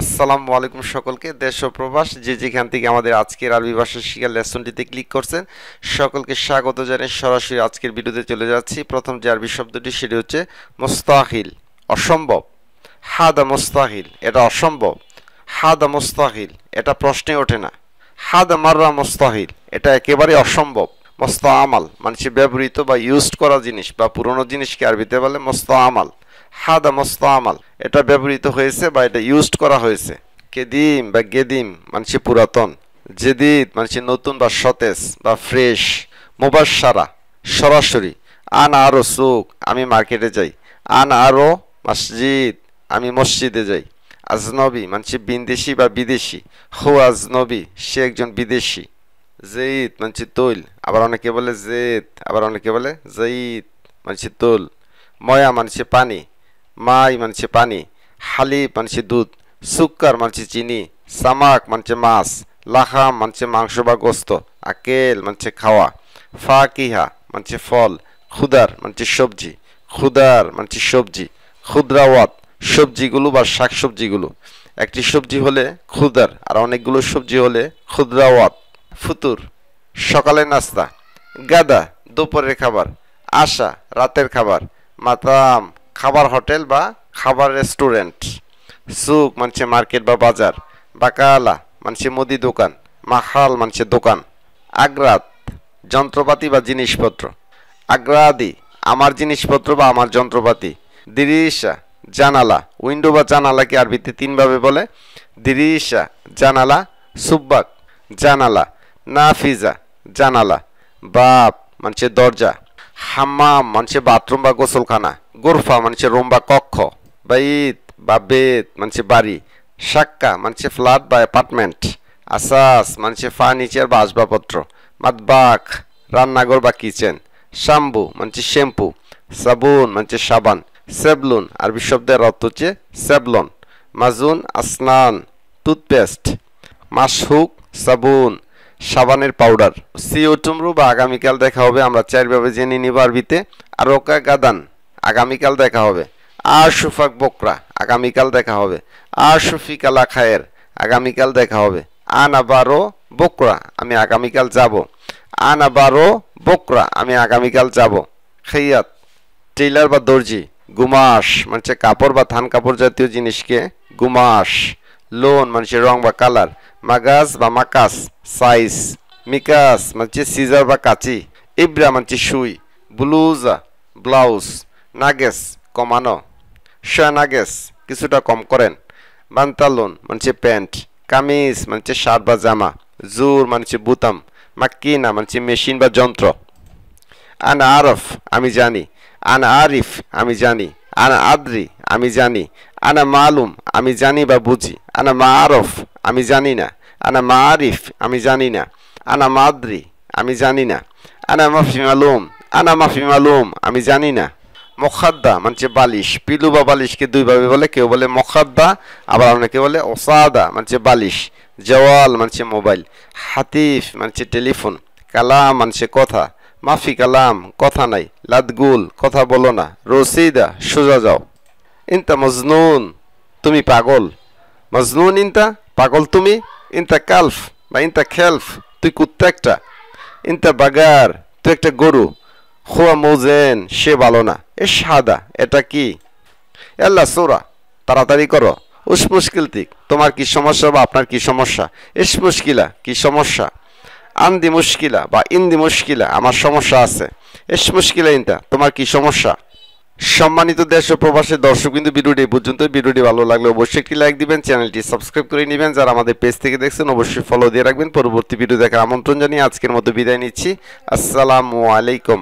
আসসালামু আলাইকুম সকলকে। দেশ ও প্রবাস যে যেখান থেকে আমাদের আজকের আরবি ভাষা শিক্ষার লেসনটিতে ক্লিক করছেন সকলকে স্বাগত জানিয়ে সরাসরি আজকের ভিডিওতে চলে যাচ্ছি। প্রথম যে আরবি শব্দটি সেটি হচ্ছে মুস্তাহিল, অসম্ভব। হাদা মুস্তাহিল, এটা অসম্ভব। হাদা মুস্তাহিল, এটা প্রশ্নে ওঠে না। হাদা মাররা মুস্তাহিল, এটা একেবারে অসম্ভব। মুস্তাআমাল মানে ব্যবহৃত বা ইউজড করা জিনিস বা পুরনো জিনিসকে আরবিতে বলে মুস্তাআমাল। হাদা মুস্তাআমাল, এটা ব্যবহৃত হয়েছে বা এটা ইউজড করা হয়েছে। কেদিম বা গেদিম মানে পুরাতন। জেদিদ মানে নতুন বা সতেজ বা ফ্রেশ। মুবাশশারা, সরাসরি। আন আরো সুক, আমি মার্কেটে যাই। আন আরো মসজিদ, আমি মসজিদে যাই। আজনবী মানে বিদেশি বা বিদেশি। হু আজনবী, সে একজন বিদেশি। জঈদ মানে তৈল, আবার অনেকে বলে জেদ, আবার অনেকে বলে জঈদ মানে তৈল। ময়া মানে পানি। মাই মানে পানি। হালিব মানে দুধ। সুক্কার মানে চিনি। সামাক মানে মাছ। লাহাম মানে মাংস বা গোস্ত। আকেল মানে খাওয়া। ফাকিহা মানে ফল। খুদার মানে সবজি। খুদার মানে সবজি। খুদরাওয়াত, সবজিগুলো বা শাকসবজিগুলো। একটি সবজি হলে খুদার আর অনেকগুলো সবজি হলে খুদরাওয়াত। ফুতুর, সকালের নাস্তা। গাদা, দুপুরের খাবার। আশা, রাতের খাবার। মাতাম, খাবার হোটেল বা খাবার রেস্টুরেন্ট। সুক মানে মার্কেট বা বাজার। বাকালা মানে মুদি দোকান। মাখাল মানে দোকান। আগ্রাত, যন্ত্রপাতি বা জিনিসপত্র। আগ্রাদি, আমার জিনিসপত্র বা আমার যন্ত্রপাতি। দিরিশা, জানালা। উইন্ডো বা জানালাকে আরবিতে তিনভাবে বলে। দিরিশা, জানালা। সুব্বাক, জানালা। নাফিজা, জানালা। বাপ মানে দরজা। হাম্মাম মানে বাথরুম বা গোসলখানা। গোরফা মানে রুম বা কক্ষ। বাইত বা বেত মানে বাড়ি। সাক্কা মানে ফ্ল্যাট বা অ্যাপার্টমেন্ট। আসাস মানে ফার্নিচার বা আসবাবপত্র। মাতবাক, রান্নাঘর বা কিচেন। শাম্বু মানে শ্যাম্পু। সাবুন মানে সাবান। সেবলুন, আরবি শব্দের অর্থ হচ্ছে সেবলন। মাজুন, আসনান, টুথপেস্ট। মাসহুক, সাবুন, সাবানের পাউডার। সিও টুমরু বা আগামীকাল দেখা হবে আমরা চারভাবে জেনে নিব আরবিতে। আর ওকা গাদান, আগামীকাল দেখা হবে। আর সুফাক বকরা, আগামীকাল দেখা হবে। আর সুফিক আলা খায়ের, আগামীকাল দেখা হবে। আন আবারও বকরা, আমি আগামীকাল যাব। আন আবারও বকরা, আমি আগামীকাল যাব। খেয়াত, টেইলার বা দর্জি। গুমাস মানে কাপড় বা ধান কাপড় জাতীয় জিনিসকে গুমাস। লোন মানে রং বা কালার। মাগাজ বা মাকাস, সাইজ। মিকাস মানে সিজার বা কাঁচি। ইব্রা মানে সুই। ব্লুজা, ব্লাউজ। নাগেস, কমানো। নাগেস, কিছুটা কম করেন। বান্তালুন মানে প্যান্ট। কামিজ মানে শার্ট বা জামা। জুর মানে বুতাম। মাক্কিনা মানে মেশিন বা যন্ত্র। আনা আরফ, আমি জানি। আনা আরিফ, আমি জানি। আনা আদ্রি, আমি জানি। আনা মালুম, আমি জানি বা বুঝি। আনা মারফ, আমি জানি না। আনা মারিফ, আমি জানি না। আনা মাদ্রি, আমি জানি না। আনা মাফি মালুম, আনা মাফি মালুম, আমি জানি না। মখাদ্দা মানে বালিশ। পিলু বা বালিশকে দুইভাবে বলে, কেউ বলে মখাদ্দা, আবার অনেকে বলে ওসাদা মানে বালিশ। জওয়াল মানে মোবাইল। হাতিফ মানে টেলিফোন। কালাম মানে কথা। মাফি কালাম, কথা নাই। লাদগুল, কথা বলো না। রসিদা, সোজা যাও। ইনতা মজনুন, তুমি পাগল। মজনুন ইনতা, পাগল তুমি। ইনতা কালফ বা ইনতা খেলফ, তুই কুত্তা একটা। ইনতা বাগার, তুই একটা গরু। খোয়া মোজেন, সে ভালো না। এ সাদা, এটা কি। এল্লা সোরা, তাড়াতাড়ি করো। উস মুশকিল তিক, তোমার কি সমস্যা বা আপনার কি সমস্যা। এস মুশকিলা, কি সমস্যা। আন্দি মুশকিলা বা ইন্দি মুশকিলা, আমার সমস্যা আছে। এস মুশকিলা ইনতা, তোমার কি সমস্যা। সম্মানিত দেশ ও প্রবাসের দর্শক কিন্তু ভিডিওটি পর্যন্ত। ভিডিওটি ভালো লাগলে অবশ্যই একটি লাইক দিবেন, চ্যানেলটি সাবস্ক্রাইব করে নেবেন। যারা আমাদের পেজ থেকে দেখছেন অবশ্যই ফলো দিয়ে রাখবেন। পরবর্তী ভিডিও দেখার আমন্ত্রণ জানিয়ে আজকের মতো বিদায় নিচ্ছি। আসসালামু আলাইকুম।